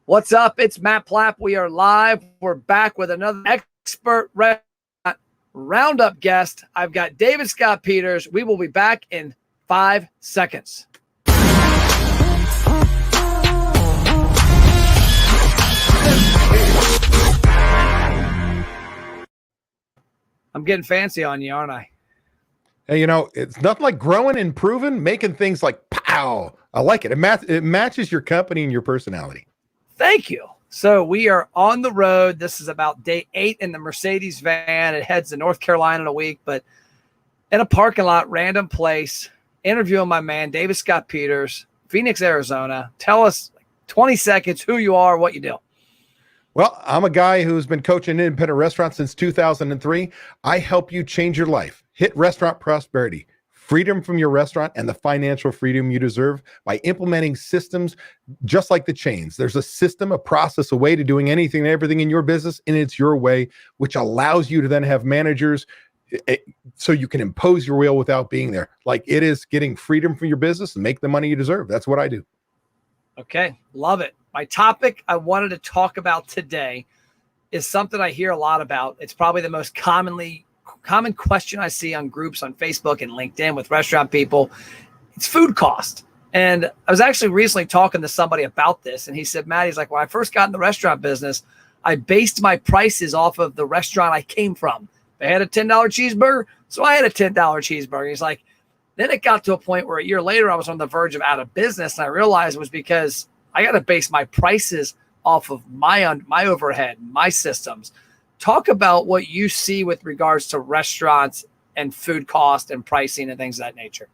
What's up? It's Matt Plapp. We are live. We're back with another expert roundup guest. I've got David Scott Peters. We will be back in 5 seconds. I'm getting fancy on you, aren't I? Hey, it's nothing like growing, improving, making things like pow. I like it. It matches your company and your personality. Thank you. So we are on the road. This is about day 8 in the Mercedes van. It heads to North Carolina in a week, but in a parking lot, random place, interviewing my man, David Scott Peters, Phoenix, Arizona. Tell us 20 seconds who you are, what you do. Well, I'm a guy who's been coaching independent restaurants since 2003. I help you change your life, hit restaurant prosperity, freedom from your restaurant, and the financial freedom you deserve by implementing systems just like the chains. There's a system, a process, a way to doing anything and everything in your business, and it's your way, which allows you to then have managers so you can impose your will without being there. Like it is getting freedom from your business and make the money you deserve. That's what I do. Okay, love it. My topic I wanted to talk about today is something I hear a lot about. It's probably the most common question I see on groups on Facebook and LinkedIn with restaurant people. It's food cost. And I was actually recently talking to somebody about this, and he said, Matt, he's like, when I first got in the restaurant business, I based my prices off of the restaurant I came from. They had a $10 cheeseburger, so I had a $10 cheeseburger. He's like, then it got to a point where a year later I was on the verge of out of business, and I realized it was because I got to base my prices off of my overhead, my systems. Talk about what you see with regards to restaurants and food cost and pricing and things of that nature.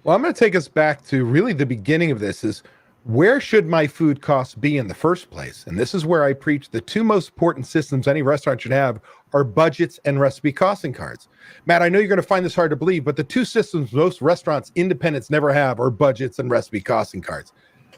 Well, I'm going to take us back to really the beginning of this is where should my food costs be in the first place? And this is where I preach the two most important systems any restaurant should have are budgets and recipe costing cards. Matt, I know you're going to find this hard to believe, but the two systems most restaurants, independents never have are budgets and recipe costing cards.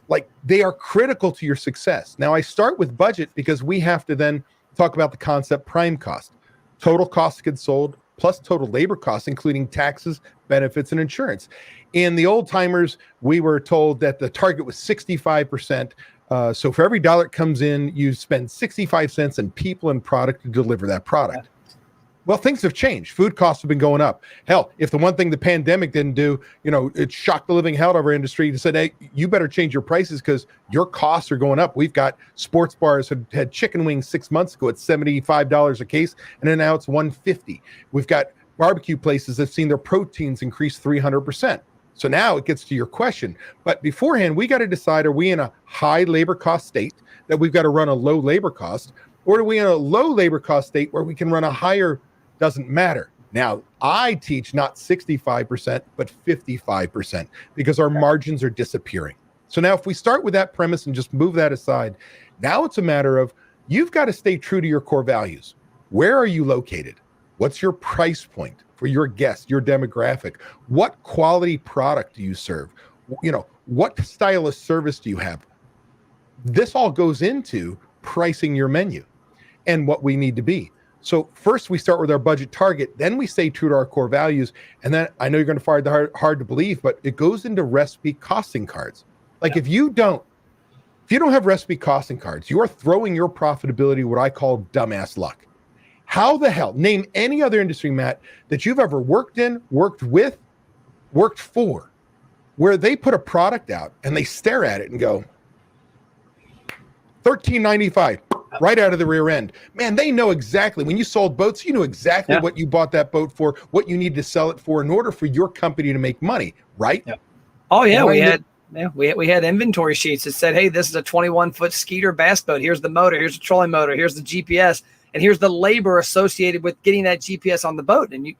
Like they are critical to your success. Now I start with budget because we have to then talk about the concept prime cost, total cost of goods sold plus total labor costs, including taxes, benefits, and insurance. In the old timers, we were told that the target was 65%. So for every dollar that comes in, you spend 65 cents in people and product to deliver that product. Well, things have changed. Food costs have been going up. Hell, if the one thing the pandemic didn't do, it shocked the living hell out of our industry to say, hey, you better change your prices because your costs are going up. We've got sports bars had chicken wings 6 months ago at $75 a case, and then now it's $150. We've got barbecue places that have seen their proteins increase 300%. So now it gets to your question. But beforehand, we got to decide, are we in a high labor cost state that we've got to run a low labor cost, or are we in a low labor cost state where we can run a higher? Doesn't matter. Now, I teach not 65%, but 55% because our margins are disappearing. So now if we start with that premise and just move that aside, now it's a matter of you've got to stay true to your core values. Where are you located? What's your price point for your guest, your demographic? What quality product do you serve? What style of service do you have? This all goes into pricing your menu and what we need to be. So first we start with our budget target, then we stay true to our core values. And then I know you're going to find it hard to believe, but it goes into recipe costing cards. Like if you don't have recipe costing cards, you are throwing your profitability, what I call dumbass luck. How the hell, name any other industry, Matt, that you've ever worked in, worked with, worked for, where they put a product out and they stare at it and go, $13.95. Right out of the rear end. Man, they know exactly. When you sold boats, you knew exactly what you bought that boat for, what you need to sell it for in order for your company to make money, right? Yeah. Oh, yeah. We had inventory sheets that said, hey, this is a 21-foot Skeeter bass boat. Here's the motor. Here's the trolling motor. Here's the GPS. And here's the labor associated with getting that GPS on the boat. And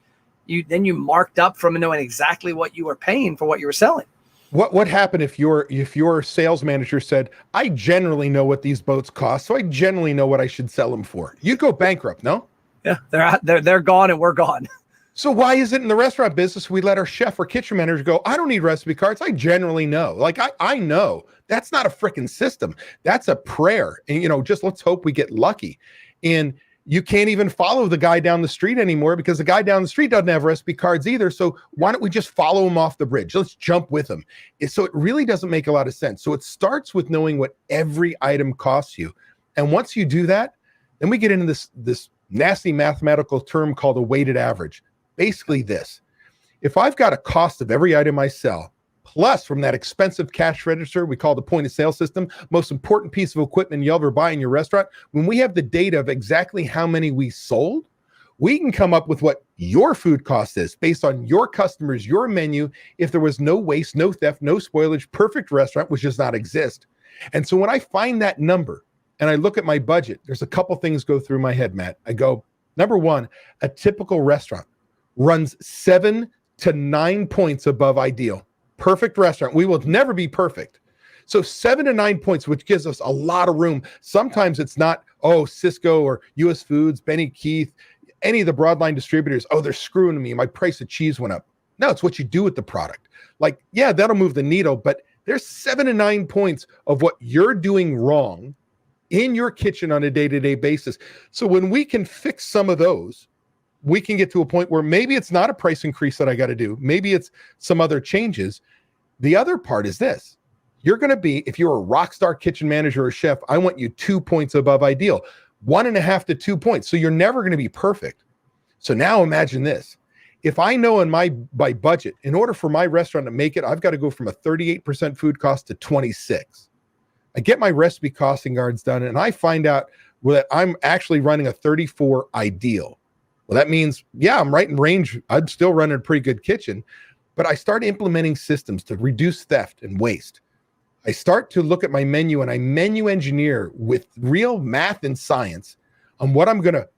you marked up from knowing exactly what you were paying for what you were selling. What happened if your sales manager said, I generally know what these boats cost, so I generally know what I should sell them for? You'd go bankrupt, no? Yeah, they're gone and we're gone. So why is it in the restaurant business we let our chef or kitchen manager go, I don't need recipe cards, I generally know. Like I know. That's not a freaking system. That's a prayer. And just let's hope we get lucky. And You can't even follow the guy down the street anymore because the guy down the street doesn't have recipe cards either. So why don't we just follow him off the bridge? Let's jump with him. So it really doesn't make a lot of sense. So it starts with knowing what every item costs you. And once you do that, then we get into this nasty mathematical term called a weighted average. Basically this, if I've got a cost of every item I sell, plus from that expensive cash register we call the point of sale system, most important piece of equipment you'll ever buy in your restaurant, when we have the data of exactly how many we sold, we can come up with what your food cost is based on your customers, your menu. If there was no waste, no theft, no spoilage, perfect restaurant, which does not exist. And so when I find that number and I look at my budget, there's a couple things go through my head, Matt. I go, number one, a typical restaurant runs 7 to 9 points above ideal. Perfect restaurant. We will never be perfect. So 7 to 9 points, which gives us a lot of room. Sometimes it's not, Cisco or US Foods, Benny Keith, any of the broadline distributors, they're screwing me. My price of cheese went up. No, it's what you do with the product. Like, yeah, that'll move the needle, but there's 7 to 9 points of what you're doing wrong in your kitchen on a day-to-day basis. So when we can fix some of those, we can get to a point where maybe it's not a price increase that I got to do. Maybe it's some other changes. The other part is this. You're going to be, if you're a rock star kitchen manager or chef, I want you 2 points above ideal, 1.5 to 2 points. So you're never going to be perfect. So now imagine this. If I know in my budget, in order for my restaurant to make it, I've got to go from a 38% food cost to 26. I get my recipe costing cards done and I find out that I'm actually running a 34 ideal. Well, that means, yeah, I'm right in range. I'm still running a pretty good kitchen, but I start implementing systems to reduce theft and waste. I start to look at my menu and I menu engineer with real math and science on what I'm going to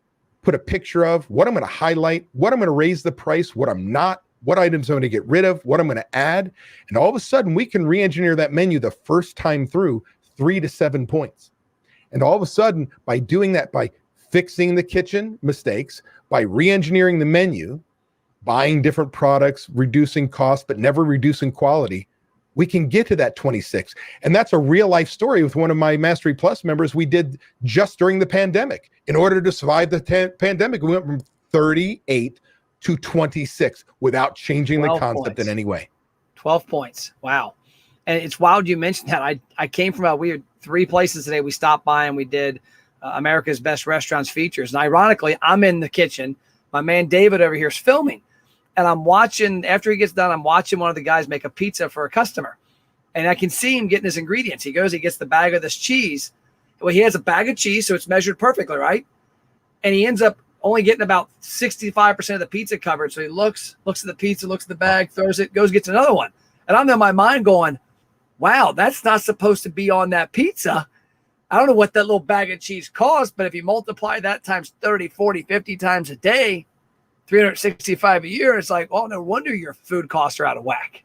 put a picture of, what I'm going to highlight, what I'm going to raise the price, what I'm not, what items I'm going to get rid of, what I'm going to add. And all of a sudden we can re-engineer that menu the first time through 3 to 7 points. And all of a sudden by doing that, by fixing the kitchen mistakes, by re-engineering the menu, buying different products, reducing costs, but never reducing quality, we can get to that 26. And that's a real life story with one of my Mastery Plus members we did just during the pandemic. In order to survive the pandemic, we went from 38 to 26 without changing the concept in any way. 12 points. Wow. And it's wild you mentioned that. I came from we had 3 places today. We stopped by and we did America's Best Restaurants features. And ironically, I'm in the kitchen. My man David over here is filming. And I'm watching, after he gets done, I'm watching one of the guys make a pizza for a customer. And I can see him getting his ingredients. He gets the bag of this cheese. Well, he has a bag of cheese, so it's measured perfectly, right? And he ends up only getting about 65% of the pizza covered. So he looks at the pizza, looks at the bag, throws it, gets another one. And I'm in my mind going, wow, that's not supposed to be on that pizza. I don't know what that little bag of cheese costs, but if you multiply that times 30, 40, 50 times a day, 365 a year, it's like, no wonder your food costs are out of whack.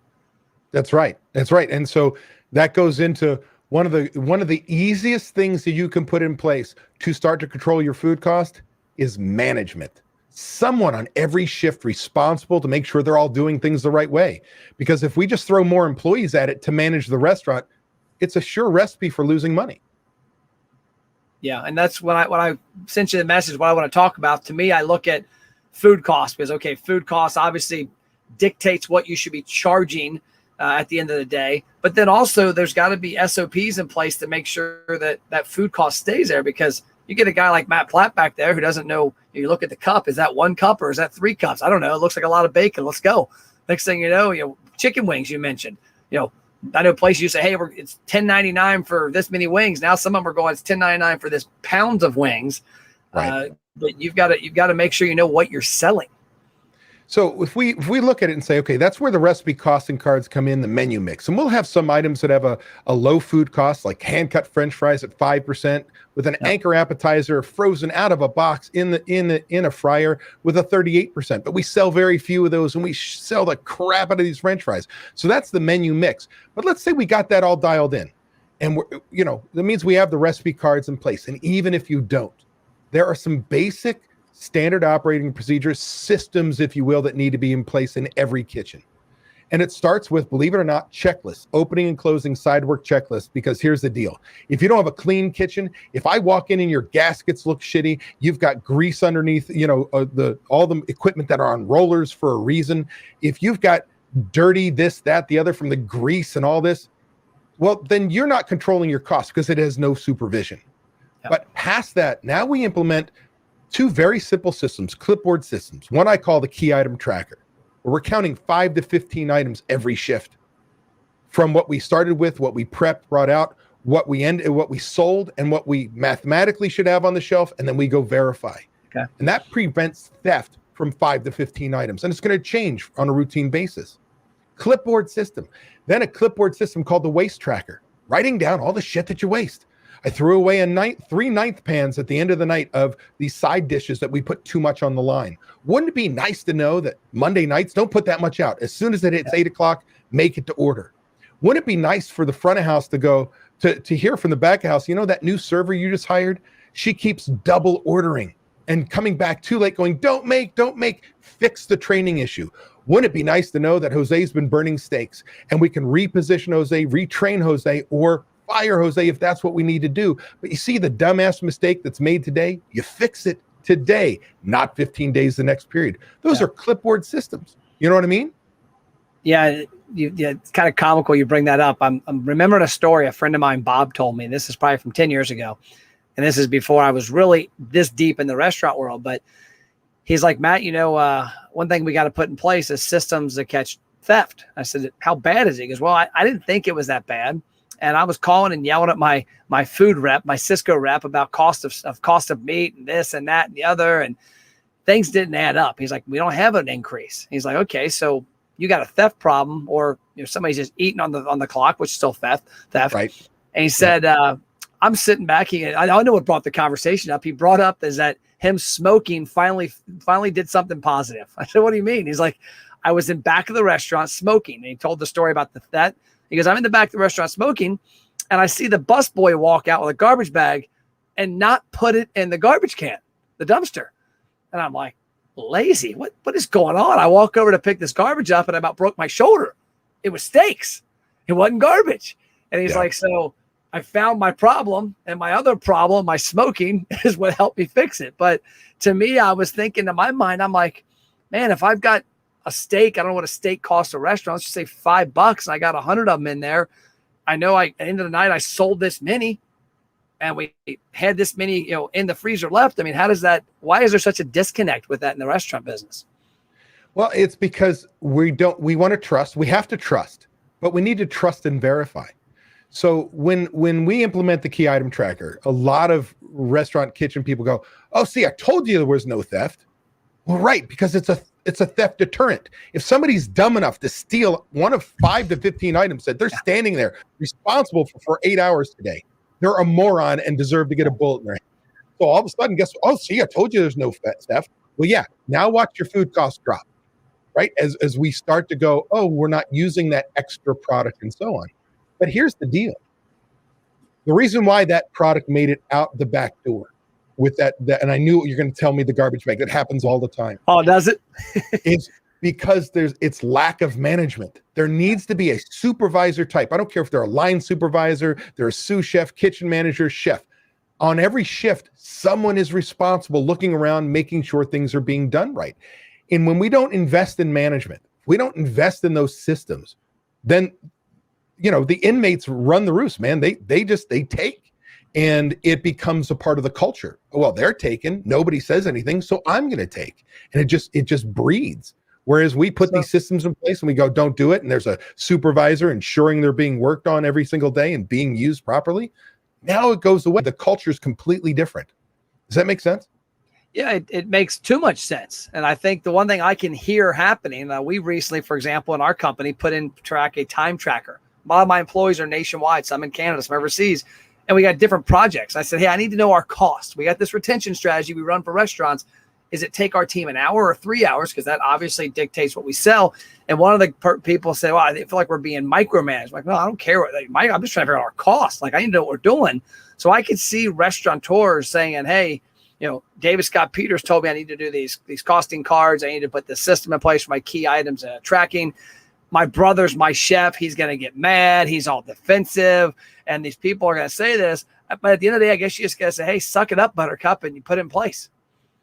That's right. That's right. And so that goes into one of the easiest things that you can put in place to start to control your food cost is management. Someone on every shift responsible to make sure they're all doing things the right way. Because if we just throw more employees at it to manage the restaurant, it's a sure recipe for losing money. Yeah, and that's when I sent you the message, what I want to talk about. To me, I look at food costs because, food costs obviously dictates what you should be charging at the end of the day. But then also there's got to be SOPs in place to make sure that food cost stays there, because you get a guy like Matt Platt back there who doesn't know. You look at the cup. Is that 1 cup or is that 3 cups? I don't know. It looks like a lot of bacon. Let's go. Next thing you know, chicken wings you mentioned. I know places you say, hey, it's $10.99 for this many wings. Now some of them are going, it's $10.99 for this pounds of wings. Right. But you've got to make sure you know what you're selling. So if we look at it and say, okay, that's where the recipe costing cards come in, the menu mix. And we'll have some items that have a low food cost, like hand-cut French fries at 5%, with an anchor appetizer frozen out of a box in a fryer with a 38%. But we sell very few of those, and we sell the crap out of these French fries. So that's the menu mix. But let's say we got that all dialed in, and that means we have the recipe cards in place. And even if you don't, there are some basic standard operating procedures, systems, if you will, that need to be in place in every kitchen. And it starts with, believe it or not, checklists, opening and closing side work checklists. Because here's the deal. If you don't have a clean kitchen, if I walk in and your gaskets look shitty, you've got grease underneath, all the equipment that are on rollers for a reason. If you've got dirty this, that, the other from the grease and all this, well, then you're not controlling your costs because it has no supervision. Yep. But past that, now we implement two very simple systems, clipboard systems. One I call the key item tracker, where we're counting 5 to 15 items every shift from what we started with, what we prepped, brought out, what we sold, and what we mathematically should have on the shelf, and then we go verify. Okay. And that prevents theft from 5 to 15 items, and it's going to change on a routine basis. Clipboard system. Then a clipboard system called the waste tracker, writing down all the shit that you waste. I threw away 3 ninth pans at the end of the night of these side dishes that we put too much on the line. Wouldn't it be nice to know that Monday nights, don't put that much out. As soon as it hits 8 o'clock, make it to order. Wouldn't it be nice for the front of house to go to hear from the back of house, that new server you just hired? She keeps double ordering and coming back too late going, don't make, fix the training issue. Wouldn't it be nice to know that Jose's been burning steaks and we can reposition Jose, retrain Jose, or fire Jose if that's what we need to do? But you see the dumbass mistake that's made today, you fix it today, not 15 days the next period. Those are clipboard systems. You know what I mean? Yeah, it's kind of comical you bring that up. I'm remembering a story a friend of mine, Bob, told me. This is probably from 10 years ago. And this is before I was really this deep in the restaurant world. But he's like, Matt, one thing we got to put in place is systems that catch theft. I said, how bad is it? He goes, well, I didn't think it was that bad. And I was calling and yelling at my food rep, my Cisco rep, about cost of meat and this and that and the other. And things didn't add up. He's like, we don't have an increase. He's like, okay, so you got a theft problem, or somebody's just eating on the clock, which is still theft. Right. And he said, I'm sitting back. I know what brought the conversation up. He brought up is that him smoking finally did something positive. I said, what do you mean? He's like, I was in back of the restaurant smoking. And he told the story about that. He goes, I'm in the back of the restaurant smoking, and I see the busboy walk out with a garbage bag and not put it in the garbage can, the dumpster. And I'm like, lazy. What is going on? I walk over to pick this garbage up and I about broke my shoulder. It was steaks. It wasn't garbage. And he's like, so I found my problem, and my other problem, my smoking, is what helped me fix it. But to me, I was thinking in my mind, I'm like, man, if I've got a steak, I don't know what a steak costs a restaurant, let's just say $5, and I got 100 of them in there. I know at the end of the night, I sold this many, and we had this many, in the freezer left. I mean, why is there such a disconnect with that in the restaurant business? Well, it's because we want to trust. We have to trust, but we need to trust and verify. So when we implement the key item tracker, a lot of restaurant kitchen people go, oh, see, I told you there was no theft. Well, right, because it's a theft deterrent. If somebody's dumb enough to steal one of 5 to 15 items that they're standing there responsible for 8 hours today, they're a moron and deserve to get a bullet in their head. So all of a sudden, see, I told you there's no theft. Well, yeah, now watch your food costs drop, right? As we start to go, oh, we're not using that extra product and so on. But here's the deal. The reason why that product made it out the back door with that and I knew you're going to tell me the garbage bag. That happens all the time. Oh, does it? It's because it's lack of management. There needs to be a supervisor type. I don't care if they're a line supervisor, they're a sous chef, kitchen manager, chef. On every shift, someone is responsible, looking around, making sure things are being done right. And when we don't invest in management, we don't invest in those systems, then the inmates run the roost, man. They take. And it becomes a part of the culture. Well, they're taken. Nobody says anything, so I'm going to take. And it just breeds. Whereas we put these systems in place and we go, don't do it. And there's a supervisor ensuring they're being worked on every single day and being used properly. Now it goes away. The culture is completely different. Does that make sense? Yeah, it makes too much sense. And I think the one thing I can hear happening, we recently, for example, in our company, put in a time tracker. A lot of my employees are nationwide. Some in Canada, some overseas. And we got different projects. I said, hey, I need to know our cost. We got this retention strategy we run for restaurants. Is it take our team an hour or 3 hours? Because that obviously dictates what we sell. And one of the people said, well, I feel like we're being micromanaged. I'm like, no, I don't care. I'm just trying to figure out our cost. Like, I need to know what we're doing. So I could see restaurateurs saying, hey, David Scott Peters told me I need to do these costing cards. I need to put the system in place for my key items tracking. my brother's my chef. He's going to get mad. He's all defensive. And these people are going to say this. But at the end of the day, I guess you just got to say, hey, suck it up, Buttercup, and you put it in place.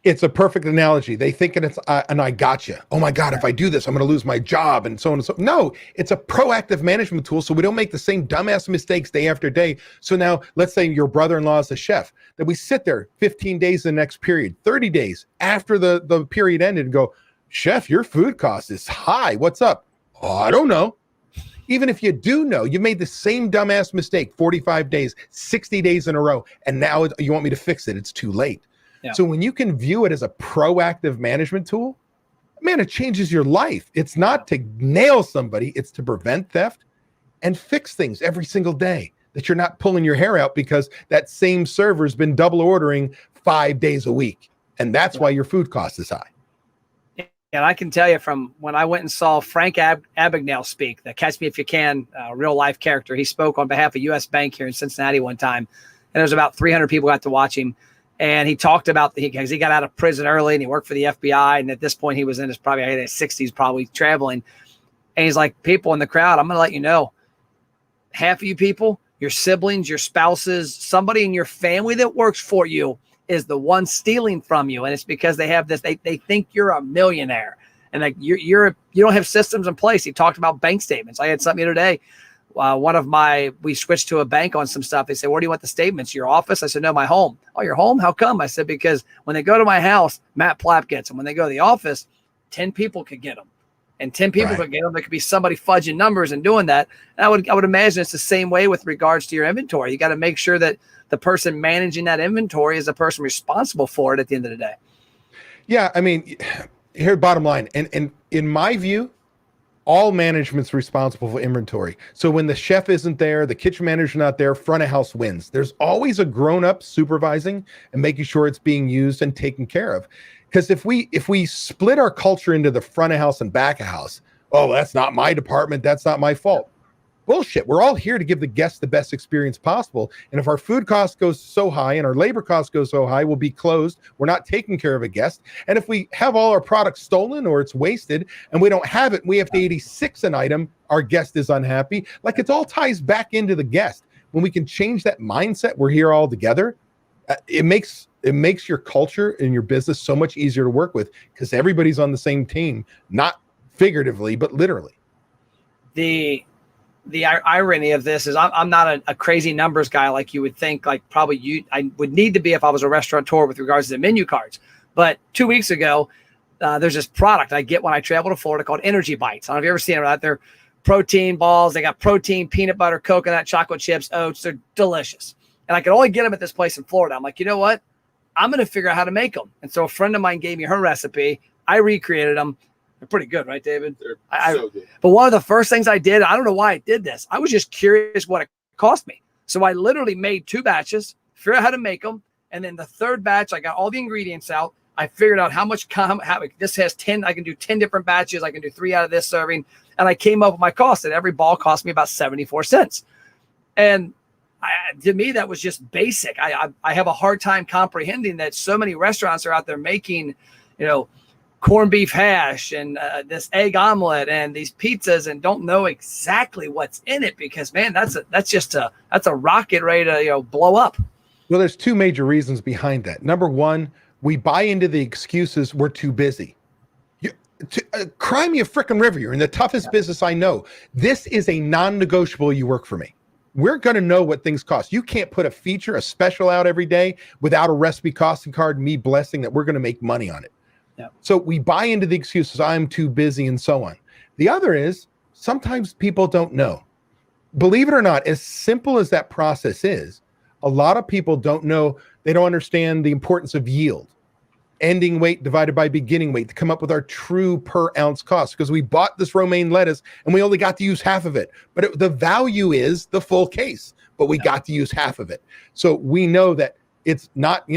It's a perfect analogy. They think it's and I gotcha. Oh my God, if I do this, I'm going to lose my job and so on and so. No, it's a proactive management tool so we don't make the same dumbass mistakes day after day. So now let's say your brother-in-law is the chef, that we sit there 15 days in the next period, 30 days after the period ended and go, chef, your food cost is high. What's up? Oh, I don't know. Even if you do know, you made the same dumbass mistake 45 days, 60 days in a row, and now you want me to fix it. It's too late. Yeah. So when you can view it as a proactive management tool, man, it changes your life. It's not to nail somebody, it's to prevent theft and fix things every single day, that you're not pulling your hair out because that same server's been double ordering 5 days a week. And that's why your food cost is high. And I can tell you from when I went and saw Frank Abagnale speak, the Catch Me If You Can real life character, he spoke on behalf of U.S. Bank here in Cincinnati one time. And there's about 300 people got to watch him. And he talked about because he got out of prison early and he worked for the FBI. And at this point, he was in his probably 60s, probably traveling. And he's like, people in the crowd, I'm going to let you know, half of you people, your siblings, your spouses, somebody in your family that works for you is the one stealing from you. And it's because they have this, they think you're a millionaire and like you don't have systems in place. He talked about bank statements. I had something the other day. We switched to a bank on some stuff. They said, where do you want the statements? Your office? I said, no, my home. Oh, your home? How come? I said, because when they go to my house, Matt Plapp gets them. When they go to the office, 10 people could get them. And 10 people could get them. There could be somebody fudging numbers and doing that. And I would imagine it's the same way with regards to your inventory. You got to make sure that the person managing that inventory is the person responsible for it at the end of the day. Yeah, I mean, here, bottom line, and in my view, all management's responsible for inventory. So when the chef isn't there, the kitchen manager's not there, front of house wins. There's always a grown-up supervising and making sure it's being used and taken care of. Because if we split our culture into the front of house and back of house, oh, that's not my department, that's not my fault. Bullshit. We're all here to give the guests the best experience possible. And if our food cost goes so high and our labor cost goes so high, we'll be closed. We're not taking care of a guest. And if we have all our products stolen or it's wasted and we don't have it, we have to 86 an item, our guest is unhappy. Like it all ties back into the guest. When we can change that mindset, we're here all together. It makes your culture and your business so much easier to work with because everybody's on the same team, not figuratively, but literally. The irony of this is I'm not a crazy numbers guy like you would think, like probably I would need to be if I was a restaurateur with regards to the menu cards. But 2 weeks ago, there's this product I get when I travel to Florida called Energy Bites. I don't know if you ever seen it out there. Protein balls. They got protein, peanut butter, coconut, chocolate chips, oats. They're delicious. And I could only get them at this place in Florida. I'm like, you know what? I'm going to figure out how to make them. And so a friend of mine gave me her recipe. I recreated them. They're pretty good, right, David? They're so good. But one of the first things I did, I don't know why I did this. I was just curious what it cost me. So I literally made 2 batches, figured out how to make them. And then the third batch, I got all the ingredients out. I figured out how much, this has 10, I can do 10 different batches. I can do 3 out of this serving. And I came up with my cost, and every ball cost me about 74 cents. And to me, that was just basic. I have a hard time comprehending that so many restaurants are out there making, corned beef hash and this egg omelet and these pizzas and don't know exactly what's in it because, man, that's a rocket ready to blow up. Well, there's 2 major reasons behind that. Number one, we buy into the excuses we're too busy. Cry me a frickin' river. You're in the toughest business I know. This is a non-negotiable. You work for me. We're going to know what things cost. You can't put a special out every day without a recipe costing card, me blessing that we're going to make money on it. Yeah. So we buy into the excuses, I'm too busy and so on. The other is sometimes people don't know. Believe it or not, as simple as that process is, a lot of people don't know, they don't understand the importance of yield. Ending weight divided by beginning weight to come up with our true per ounce cost because we bought this romaine lettuce and we only got to use half of it. But the value is the full case, but we got to use half of it. So we know that it's not,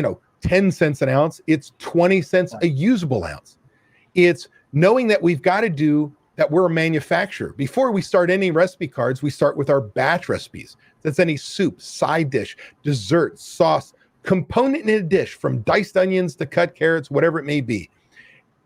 10 cents an ounce, it's 20 cents a usable ounce. It's knowing that we've got to do that. We're a manufacturer. Before we start any recipe cards, we start with our batch recipes. That's any soup, side dish, dessert, sauce, component in a dish from diced onions to cut carrots, whatever it may be.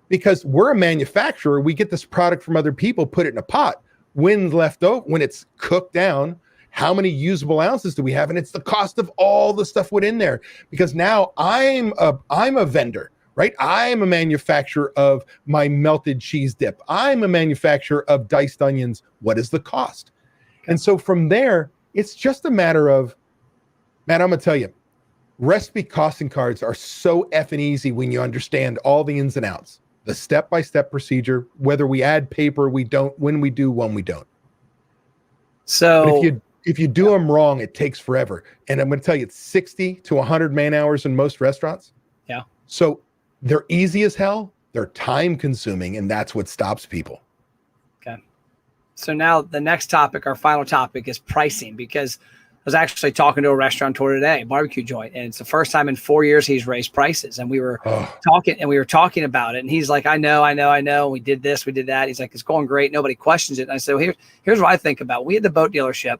Because we're a manufacturer, we get this product from other people, put it in a pot. when left over, when it's cooked down, how many usable ounces do we have? And it's the cost of all the stuff put in there, because now I'm a vendor, right? I'm a manufacturer of my melted cheese dip. I'm a manufacturer of diced onions. What is the cost? And so from there, it's just a matter of, man, I'm going to tell you, recipe costing cards are so effing easy when you understand all the ins and outs, the step-by-step procedure, whether we add paper, we don't, when we do, when we don't. So but if you do them wrong, it takes forever. And I'm going to tell you, it's 60 to 100 man hours in most restaurants. Yeah. So they're easy as hell. They're time consuming, and that's what stops people. Okay. So now the next topic, our final topic, is pricing, because I was actually talking to a restaurateur today, barbecue joint, and it's the first time in 4 years he's raised prices. And we were talking about it. And he's like, I know. We did this, we did that. He's like, it's going great. Nobody questions it. And I said, well, here's what I think about. We had the boat dealership,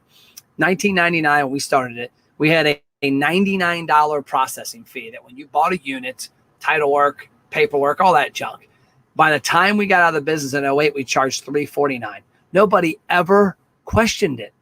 $19.99 when we started it. We had a $99 processing fee that when you bought a unit, title work, paperwork, all that junk. By the time we got out of the business in 2008, we charged $349. Nobody ever questioned it.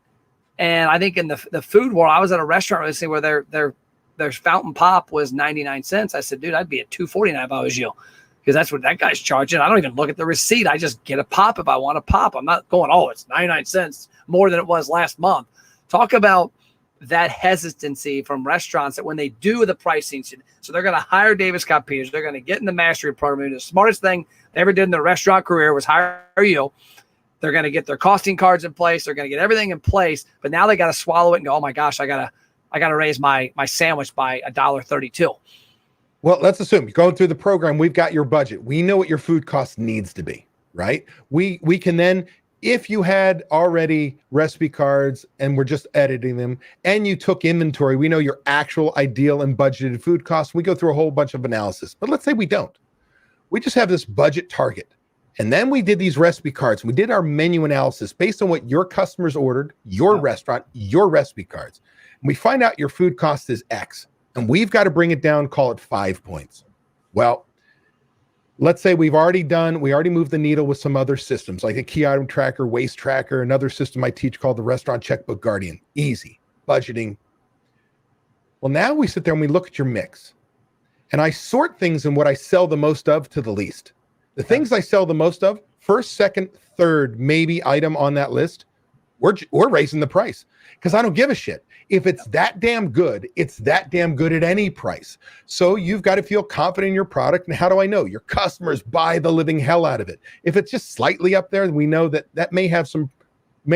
And I think in the food world, I was at a restaurant recently where their fountain pop was 99 cents. I said, dude, I'd be at $249 if I was you, because that's what that guy's charging. I don't even look at the receipt. I just get a pop if I want a pop. I'm not going, oh, it's 99 cents more than it was last month. Talk about that hesitancy from restaurants that when they do the pricing, so they're going to hire David Scott Peters, they're going to get in the mastery program. The smartest thing they ever did in their restaurant career was hire you. They're going to get their costing cards in place. They're going to get everything in place, but now they got to swallow it and go, oh my gosh, I got to raise my sandwich by $1.32. Well, let's assume you're going through the program. We've got your budget. We know what your food cost needs to be, right? We can then, if you had already recipe cards and we're just editing them and you took inventory, we know your actual ideal and budgeted food costs. We go through a whole bunch of analysis, but let's say we don't. We just have this budget target. And then we did these recipe cards. We did our menu analysis based on what your customers ordered, your restaurant, your recipe cards. And we find out your food cost is X. And we've got to bring it down, call it 5 points. Well, let's say we already moved the needle with some other systems, like a key item tracker, waste tracker, another system I teach called the Restaurant Checkbook Guardian. Easy, budgeting. Well, now we sit there and we look at your mix. And I sort things in what I sell the most of to the least. The things I sell the most of, first, second, third, maybe item on that list, we're raising the price because I don't give a shit. If it's that damn good, it's that damn good at any price. So you've got to feel confident in your product. And how do I know? Your customers buy the living hell out of it. If it's just slightly up there, we know that may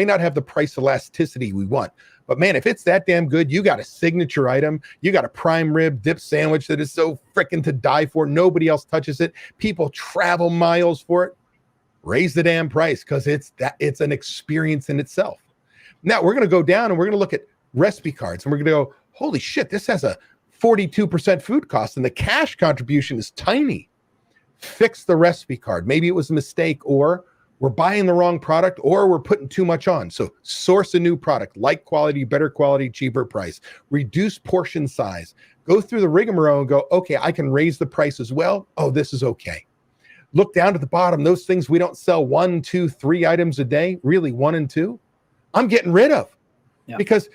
not have the price elasticity we want. But man, if it's that damn good, you got a signature item, you got a prime rib dip sandwich that is so freaking to die for. Nobody else touches it. People travel miles for it. Raise the damn price because it's an experience in itself. Now we're going to go down and we're going to look at recipe cards and we're going to go, holy shit, this has a 42% food cost and the cash contribution is tiny. Fix the recipe card. Maybe it was a mistake, or we're buying the wrong product, or we're putting too much on. So source a new product, like quality, better quality, cheaper price, reduce portion size, go through the rigmarole and go, okay, I can raise the price as well. Oh, this is okay. Look down to the bottom. Those things we don't sell 1, 2, 3 items a day, really 1 and 2, I'm getting rid of because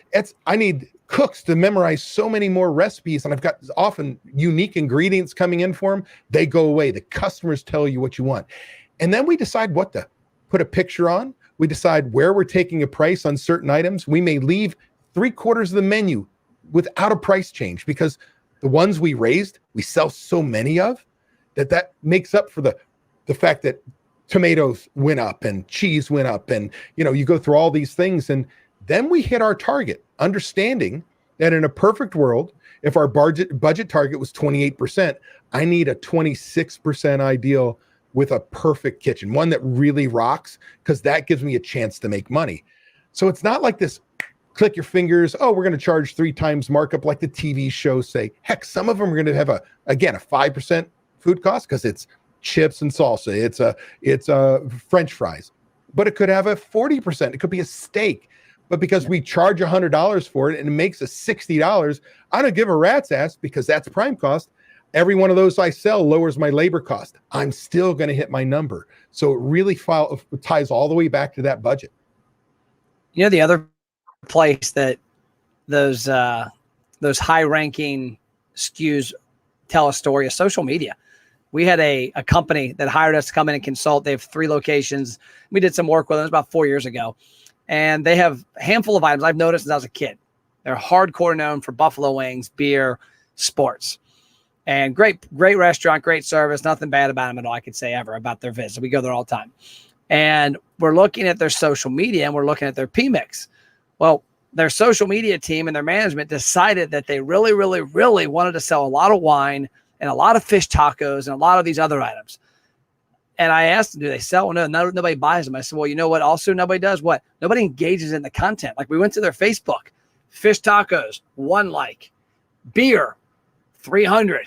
I need cooks to memorize so many more recipes. And I've got often unique ingredients coming in for them. They go away. The customers tell you what you want. And then we decide what to put a picture on. We decide where we're taking a price on certain items. We may leave 3/4 of the menu without a price change because the ones we raised, we sell so many of that makes up for the fact that tomatoes went up and cheese went up. And, you go through all these things and then we hit our target, understanding that in a perfect world, if our budget target was 28%, I need a 26% ideal with a perfect kitchen, one that really rocks, because that gives me a chance to make money. So it's not like this click your fingers, oh, we're going to charge 3 times markup like the TV shows say. Heck, some of them are going to have a 5% food cost because it's chips and salsa. It's French fries, but it could have a 40%. It could be a steak, but because we charge $100 for it and it makes us $60, I don't give a rat's ass because that's prime cost. Every one of those I sell lowers my labor cost. I'm still going to hit my number. So it really ties all the way back to that budget. You know, the other place that those high-ranking SKUs tell a story is social media. We had a company that hired us to come in and consult. They have 3 locations. We did some work with them. It was about 4 years ago. And they have a handful of items I've noticed since I was a kid. They're hardcore known for buffalo wings, beer, sports. And great restaurant, great service. Nothing bad about them at all, I could say ever about their visit. We go there all the time. And we're looking at their social media and we're looking at their PMix. Well, their social media team and their management decided that they really, really, really wanted to sell a lot of wine and a lot of fish tacos and a lot of these other items. And I asked them, do they sell? No, nobody buys them. I said, well, you know what? Also, nobody does what? Nobody engages in the content. Like we went to their Facebook, fish tacos, 1 like, beer, 300,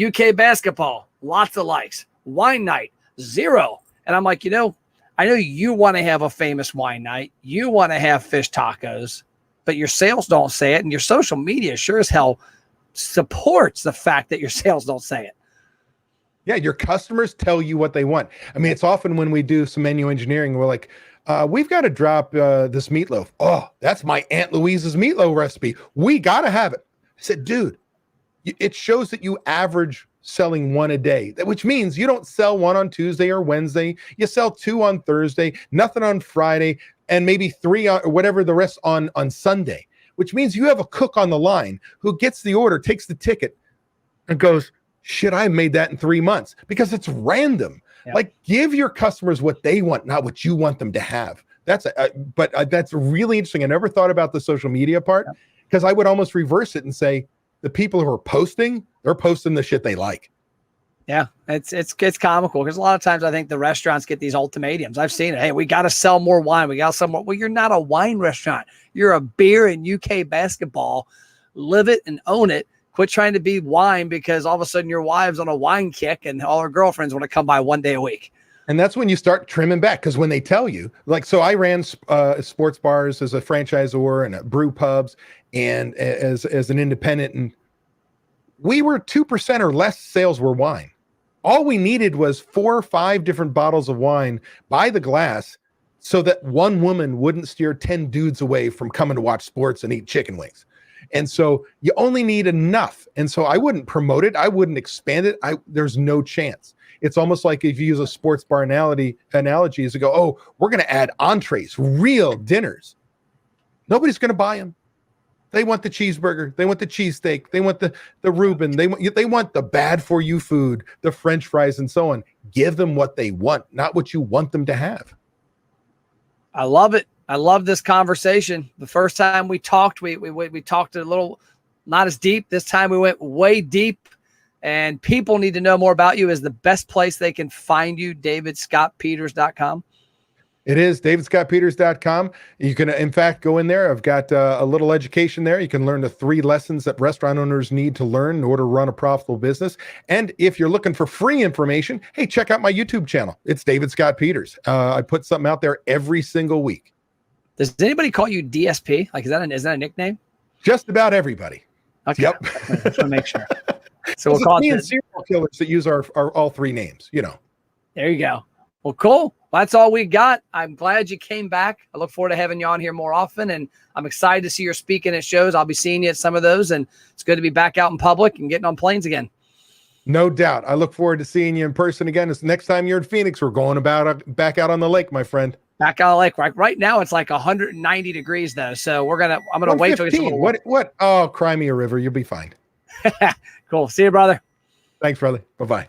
UK basketball, lots of likes, wine night, 0. And I'm like, you know, I know you want to have a famous wine night. You want to have fish tacos, but your sales don't say it. And your social media sure as hell supports the fact that your sales don't say it. Yeah, your customers tell you what they want. I mean, it's often when we do some menu engineering, we're like, we've got to drop this meatloaf. Oh, that's my Aunt Louise's meatloaf recipe. We got to have it. I said, dude, it shows that you average selling 1 a day, which means you don't sell 1 on Tuesday or Wednesday. You sell 2 on Thursday, nothing on Friday, and maybe 3 on, or whatever the rest on Sunday, which means you have a cook on the line who gets the order, takes the ticket, and goes, shit, I made that in 3 months, because it's random. Yeah. Like, give your customers what they want, not what you want them to have. That's that's really interesting. I never thought about the social media part, because I would almost reverse it and say the people who are posting, they're posting the shit they like. Yeah, it's comical, because a lot of times I think the restaurants get these ultimatums. I've seen it. Hey, we got to sell more wine. We got to sell more. Well, you're not a wine restaurant. You're a beer and UK basketball. Live it and own it. Quit trying to be wine because all of a sudden your wife's on a wine kick and all her girlfriends want to come by 1 day a week. And that's when you start trimming back, because when they tell you, like, so I ran sports bars as a franchisor and brew pubs and as an independent, and we were 2% or less sales were wine. All we needed was 4 or 5 different bottles of wine by the glass so that one woman wouldn't steer 10 dudes away from coming to watch sports and eat chicken wings. And so you only need enough. And so I wouldn't promote it. I wouldn't expand it. There's no chance. It's almost like if you use a sports bar analogy is to go, oh, we're going to add entrees, real dinners. Nobody's going to buy them. They want the cheeseburger. They want the cheesesteak. They want the Reuben. They want the bad for you food, the French fries and so on. Give them what they want, not what you want them to have. I love it. I love this conversation. The first time we talked, we talked a little, not as deep. This time we went way deep, and people need to know more about you. Is the best place they can find you, davidscottpeters.com? It is davidscottpeters.com. You can, in fact, go in there. I've got a little education there. You can learn the 3 lessons that restaurant owners need to learn in order to run a profitable business. And if you're looking for free information, hey, check out my YouTube channel. It's David Scott Peters. I put something out there every single week. Does anybody call you DSP? Like, is that a nickname? Just about everybody. Okay. Yep. I just want to make sure. So we'll call it serial killers that use our all 3 names, you know. There you go. Well, cool. Well, that's all we got. I'm glad you came back. I look forward to having you on here more often, and I'm excited to see your speaking at shows. I'll be seeing you at some of those, and it's good to be back out in public and getting on planes again. No doubt. I look forward to seeing you in person again. It's next time you're in Phoenix, we're going back out on the lake, my friend. Back on the lake. Right now it's like 190 degrees though. So I'm gonna wait till it's a little warm. What? Oh, cry me a river. You'll be fine. Cool. See you, brother. Thanks, brother. Bye-bye.